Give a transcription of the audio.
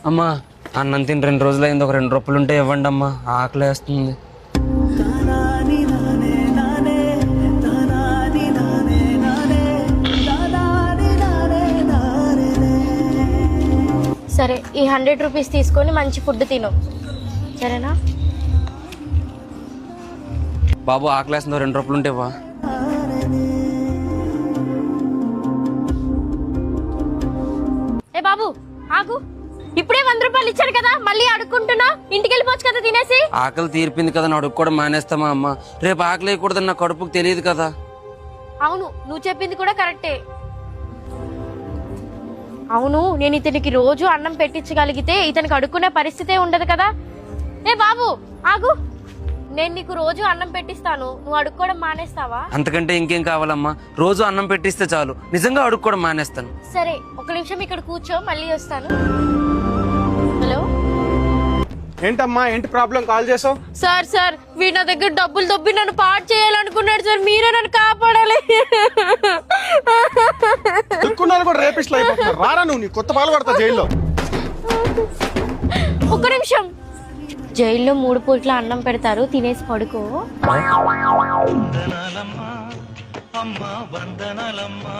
అమ్మా అన్నం తిని 2 రోజులు అయింది, ఒక 2 రూపాయలు ఉంటే ఇవ్వండి అమ్మా, ఆకలి వేస్తుంది. సరే, ఈ 100 రూపీస్ తీసుకొని మంచి ఫుడ్ తిను, సరేనా? బాబు ఆకలి వేస్తుంది, 2 రూపాయలు ఉంటే ఇవ్వా. ఏ బాబు ఆగు, ఇప్పుడే 100 రూపాయలు ఇచ్చాడు కదా, మళ్ళీ అడుక్కుంటున్నా. ఇంటికి వెళ్ళిపోవచ్చు కదా తినేసి. ఆకలి తీర్పింది కదా, నా అడుగు కూడా మానేస్తామా అమ్మ? రేపు ఆకలి వేయకూడదని నా కడుపుకు తెలియదు కదా. అవును, నువ్వు చెప్పింది కూడా కరెక్టే. అవును, నేను ఇతనికి రోజు అన్నం పెట్టించగలిగితే ఇతనికి అడుక్కునే పరిస్థితే ఉండదు కదా. ఏ బాబు ఆగు, నేను నీకు రోజు అన్నం పెట్టిస్తాను, నువ్వు అడుక్కోవడం మానేస్తావా? అంతకంటే ఇంకేం కావాలమ్మా? రోజు అన్నం పెట్టిస్తే చాలు, నిజంగా అడుగు కూడా మానేస్తాను. సరే, ఒక నిమిషం ఇక్కడ కూర్చో, మళ్ళీ వస్తాను. హలో, ఏంటమ్మా, ఏంటి ప్రాబ్లం? కాల్ చేసావు? సార్ వీడి నా దగ్గర డబ్బులు దొబ్బి నన్ను పాడు చేయాలనుకున్నాడు సార్, మీరే నన్ను కాపాడాలి. దిక్కున్నాను కూడా రేపిస్ట్లు అయిపోతున్నారు. రారా నువ్వు, నీ కొత్త పాలు పడతా జైల్లో. ఒక్క నిమిషం, జైల్లో 3 పూట్ల అన్నం పెడతారు, తినేసి పడుకో. వందనాలమ్మా, అమ్మ వందనాలమ్మా.